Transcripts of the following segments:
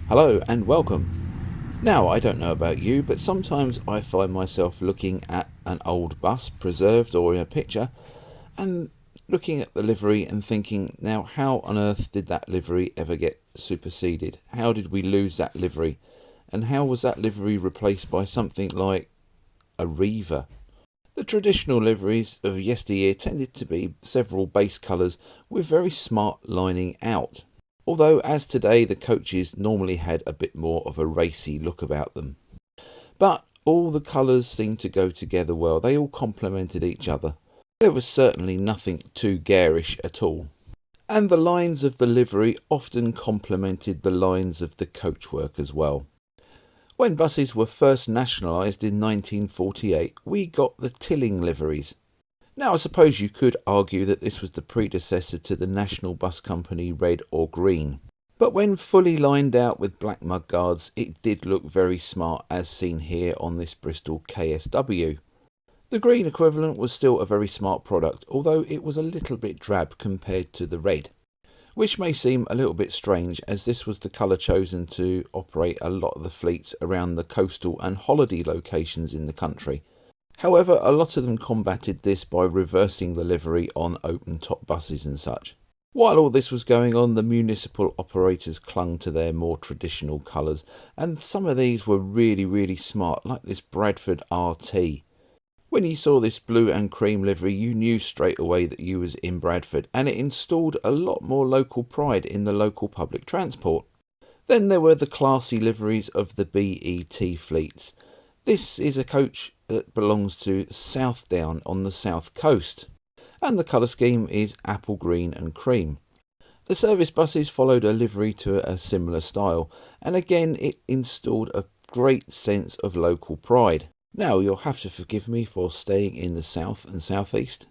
Hello and welcome. Now, I don't know about you, but sometimes I find myself looking at an old bus, preserved or in a picture, and looking at the livery and thinking, now, how on earth did that livery ever get superseded? How did we lose that livery? And how was that livery replaced by something like a reaver? The traditional liveries of yesteryear tended to be several base colours with very smart lining out. Although, as today, the coaches normally had a bit more of a racy look about them. But all the colours seemed to go together well. They all complemented each other. There was certainly nothing too garish at all. And the lines of the livery often complemented the lines of the coachwork as well. When buses were first nationalised in 1948, we got the Tilling liveries. Now, I suppose you could argue that this was the predecessor to the National Bus Company red or green. But when fully lined out with black mudguards, it did look very smart, as seen here on this Bristol KSW. The green equivalent was still a very smart product, although it was a little bit drab compared to the red, which may seem a little bit strange, as this was the colour chosen to operate a lot of the fleets around the coastal and holiday locations in the country. However, a lot of them combated this by reversing the livery on open-top buses and such. While all this was going on, the municipal operators clung to their more traditional colours, and some of these were really smart, like this Bradford RT. When you saw this blue and cream livery, you knew straight away that you was in Bradford, and it installed a lot more local pride in the local public transport. Then there were the classy liveries of the BET fleets. This is a coach that belongs to Southdown on the south coast, and the colour scheme is apple green and cream. The service buses followed a livery to a similar style, and again it installed a great sense of local pride. Now, you'll have to forgive me for staying in the south and southeast.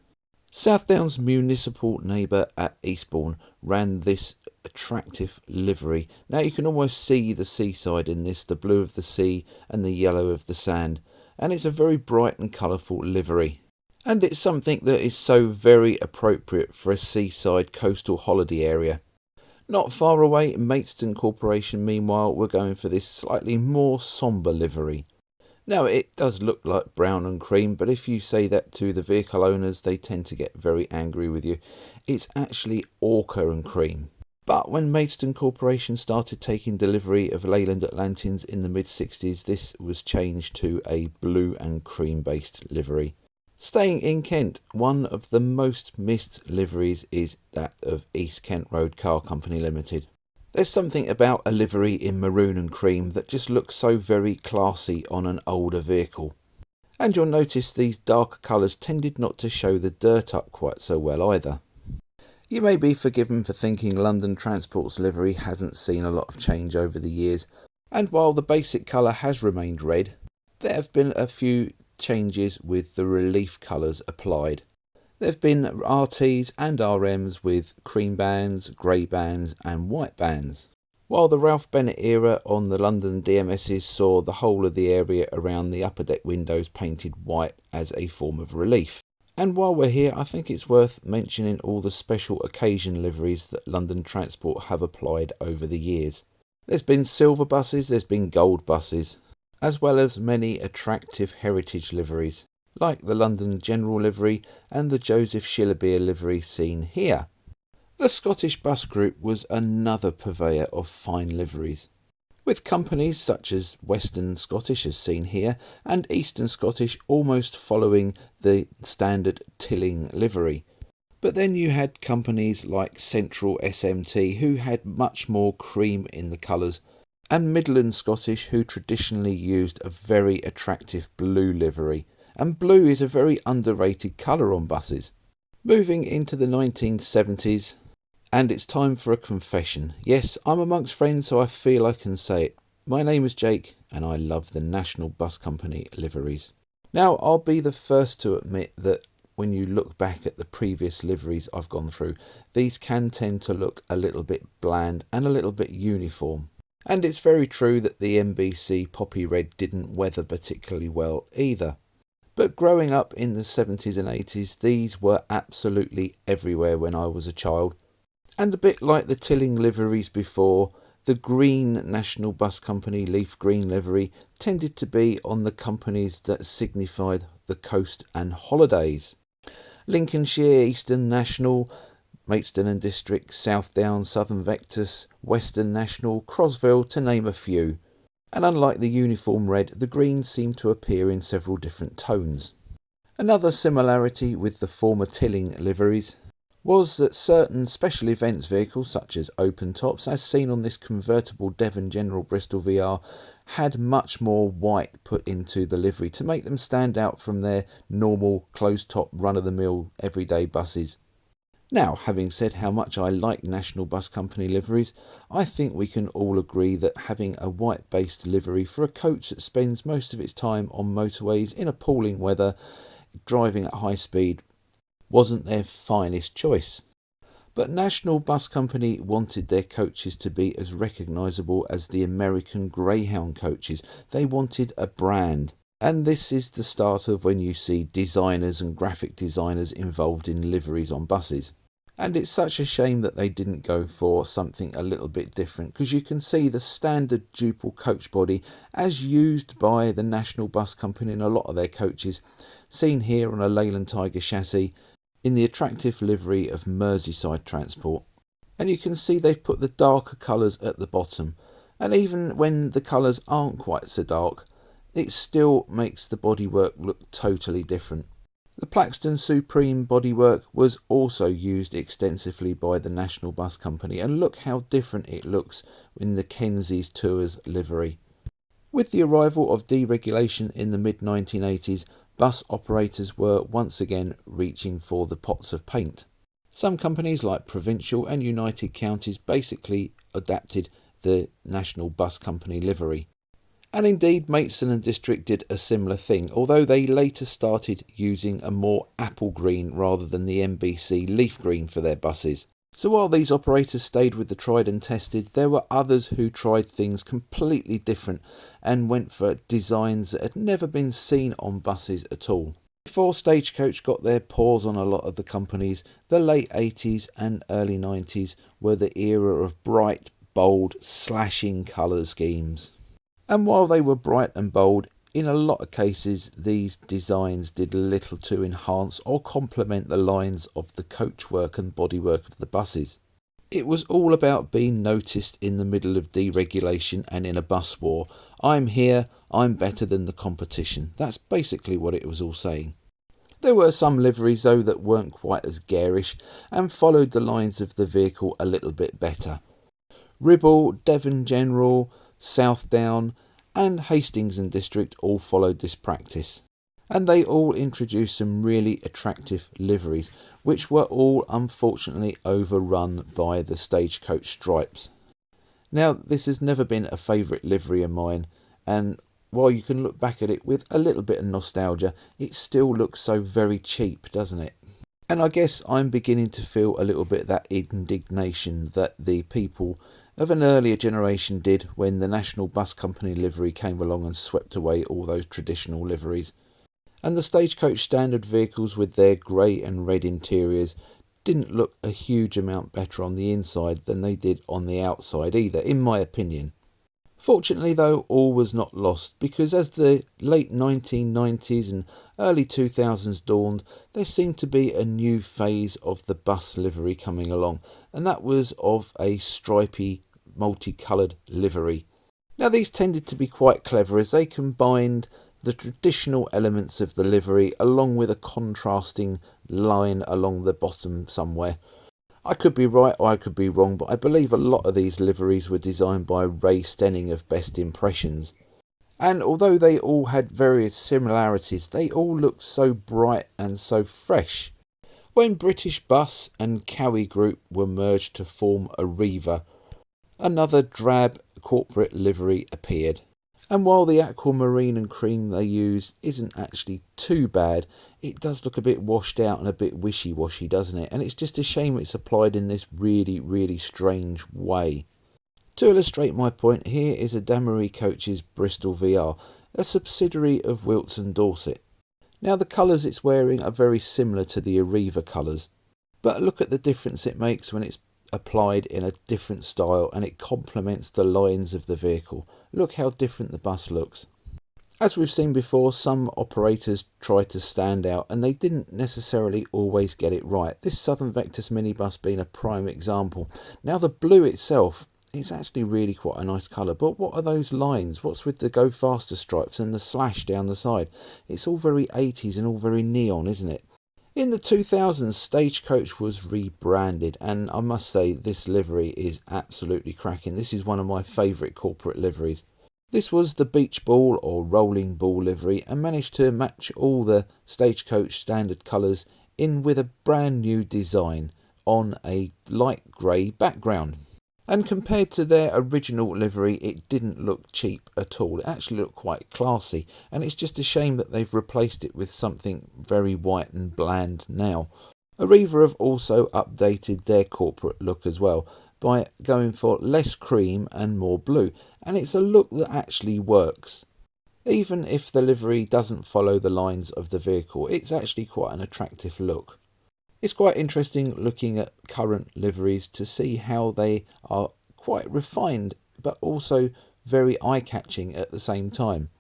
Southdown's municipal neighbour at Eastbourne ran this attractive livery. Now you can almost see the seaside in this, the blue of the sea and the yellow of the sand, and it's a very bright and colourful livery. And it's something that is so very appropriate for a seaside coastal holiday area. Not far away, Maidstone Corporation meanwhile were going for this slightly more sombre livery. Now, it does look like brown and cream, but if you say that to the vehicle owners, they tend to get very angry with you. It's actually ochre and cream. But when Maidstone Corporation started taking delivery of Leyland Atlanteans in the mid-60s, this was changed to a blue and cream-based livery. Staying in Kent, one of the most missed liveries is that of East Kent Road Car Company Limited. There's something about a livery in maroon and cream that just looks so very classy on an older vehicle. And you'll notice these darker colours tended not to show the dirt up quite so well either. You may be forgiven for thinking London Transport's livery hasn't seen a lot of change over the years, and while the basic colour has remained red, there have been a few changes with the relief colours applied. There have been RTs and RMs with cream bands, grey bands and white bands, while the Ralph Bennett era on the London DMSs saw the whole of the area around the upper deck windows painted white as a form of relief. And while we're here, I think it's worth mentioning all the special occasion liveries that London Transport have applied over the years. There's been silver buses, there's been gold buses, as well as many attractive heritage liveries, like the London General livery and the Joseph Schillerbeer livery seen here. The Scottish Bus Group was another purveyor of fine liveries, with companies such as Western Scottish as seen here and Eastern Scottish almost following the standard Tilling livery. But then you had companies like Central SMT who had much more cream in the colours, and Midland Scottish who traditionally used a very attractive blue livery. And blue is a very underrated colour on buses. Moving into the 1970s, and it's time for a confession. Yes, I'm amongst friends, so I feel I can say it. My name is Jake, and I love the National Bus Company liveries. Now, I'll be the first to admit that when you look back at the previous liveries I've gone through, these can tend to look a little bit bland and a little bit uniform. And it's very true that the NBC Poppy Red didn't weather particularly well either. But growing up in the 70s and 80s, these were absolutely everywhere when I was a child. And a bit like the Tilling liveries before, The green National Bus Company leaf green livery tended to be on the companies that signified the coast and holidays. Lincolnshire, Eastern National, Maidstone and District, South Downs, Southern Vectus, Western National, Crosville, to name a few. And unlike the uniform red, the green seemed to appear in several different tones. Another similarity with the former Tilling liveries was that certain special events vehicles, such as open tops, as seen on this convertible Devon General Bristol VR, had much more white put into the livery to make them stand out from their normal closed-top run-of-the-mill everyday buses. Now, having said how much I like National Bus Company liveries, I think we can all agree that having a white-based livery for a coach that spends most of its time on motorways in appalling weather, driving at high speed, wasn't their finest choice. But National Bus Company wanted their coaches to be as recognisable as the American Greyhound coaches. They wanted a brand. And this is the start of when you see designers and graphic designers involved in liveries on buses. And it's such a shame that they didn't go for something a little bit different, because you can see the standard duple coach body as used by the National Bus Company in a lot of their coaches, seen here on a Leyland Tiger chassis, in the attractive livery of Merseyside Transport. And you can see they've put the darker colours at the bottom, and even when the colours aren't quite so dark, it still makes the bodywork look totally different. The Plaxton Supreme bodywork was also used extensively by the National Bus Company, and look how different it looks in the Kenzie's Tours livery. With the arrival of deregulation in the mid-1980s, bus operators were once again reaching for the pots of paint. Some companies like Provincial and United Counties basically adapted the National Bus Company livery. And indeed, Maidstone and District did a similar thing, although they later started using a more apple green rather than the NBC leaf green for their buses. So while these operators stayed with the tried and tested, there were others who tried things completely different and went for designs that had never been seen on buses at all. Before Stagecoach got their paws on a lot of the companies, the late 80s and early 90s were the era of bright, bold, slashing colour schemes. And while they were bright and bold, in a lot of cases these designs did little to enhance or complement the lines of the coachwork and bodywork of the buses. It was all about being noticed in the middle of deregulation and in a bus war. I'm here, I'm better than the competition. That's basically what it was all saying. There were some liveries though that weren't quite as garish and followed the lines of the vehicle a little bit better. Ribble, Devon General, South Down and Hastings and District all followed this practice, and they all introduced some really attractive liveries, which were all unfortunately overrun by the Stagecoach stripes. Now, this has never been a favourite livery of mine, and while you can look back at it with a little bit of nostalgia, it still looks so very cheap, doesn't it? And I guess I'm beginning to feel a little bit that indignation that the people of an earlier generation did when the National Bus Company livery came along and swept away all those traditional liveries. And the Stagecoach standard vehicles with their grey and red interiors didn't look a huge amount better on the inside than they did on the outside either, in my opinion. Fortunately though, all was not lost, because as the late 1990s and early 2000s dawned, there seemed to be a new phase of the bus livery coming along, and that was of a stripy, multicoloured livery. Now these tended to be quite clever as they combined the traditional elements of the livery along with a contrasting line along the bottom somewhere. I could be right or I could be wrong, but I believe a lot of these liveries were designed by Ray Stenning of Best Impressions. And although they all had various similarities, they all looked so bright and so fresh. When British Bus and Cowie Group were merged to form Arriva, another drab corporate livery appeared. And while the aquamarine and cream they use isn't actually too bad, it does look a bit washed out and a bit wishy-washy, doesn't it? And it's just a shame it's applied in this really, really strange way. To illustrate my point, here is a Damery Coaches Bristol VR, a subsidiary of Wilson Dorset. Now the colours it's wearing are very similar to the Arriva colours, but look at the difference it makes when it's applied in a different style and it complements the lines of the vehicle. Look how different the bus looks. As we've seen before, some operators try to stand out and they didn't necessarily always get it right. This Southern Vectis minibus being a prime example. Now the blue itself, it's actually really quite a nice colour, but what are those lines? What's with the go faster stripes and the slash down the side? It's all very 80s and all very neon, isn't it? In the 2000s, Stagecoach was rebranded, and I must say this livery is absolutely cracking. This is one of my favourite corporate liveries. This was the beach ball or rolling ball livery and managed to match all the Stagecoach standard colours in with a brand new design on a light grey background. And compared to their original livery, it didn't look cheap at all. It actually looked quite classy, and it's just a shame that they've replaced it with something very white and bland now. Arriva have also updated their corporate look as well by going for less cream and more blue, and it's a look that actually works. Even if the livery doesn't follow the lines of the vehicle, it's actually quite an attractive look. It's quite interesting looking at current liveries to see how they are quite refined but also very eye-catching at the same time.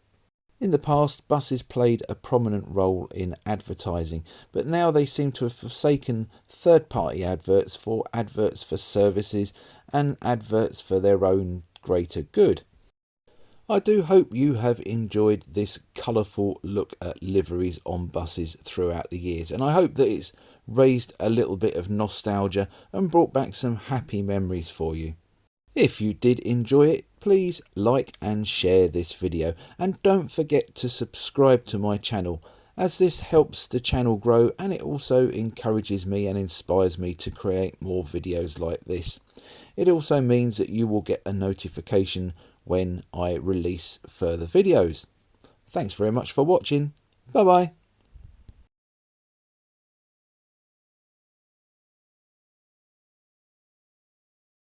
In the past, buses played a prominent role in advertising, but now they seem to have forsaken third-party adverts for services and adverts for their own greater good. I do hope you have enjoyed this colourful look at liveries on buses throughout the years, and I hope that it's raised a little bit of nostalgia and brought back some happy memories for you. If you did enjoy it, please like and share this video, and don't forget to subscribe to my channel, as this helps the channel grow and it also encourages me and inspires me to create more videos like this. It also means that you will get a notification when I release further videos. Thanks very much for watching. Bye bye.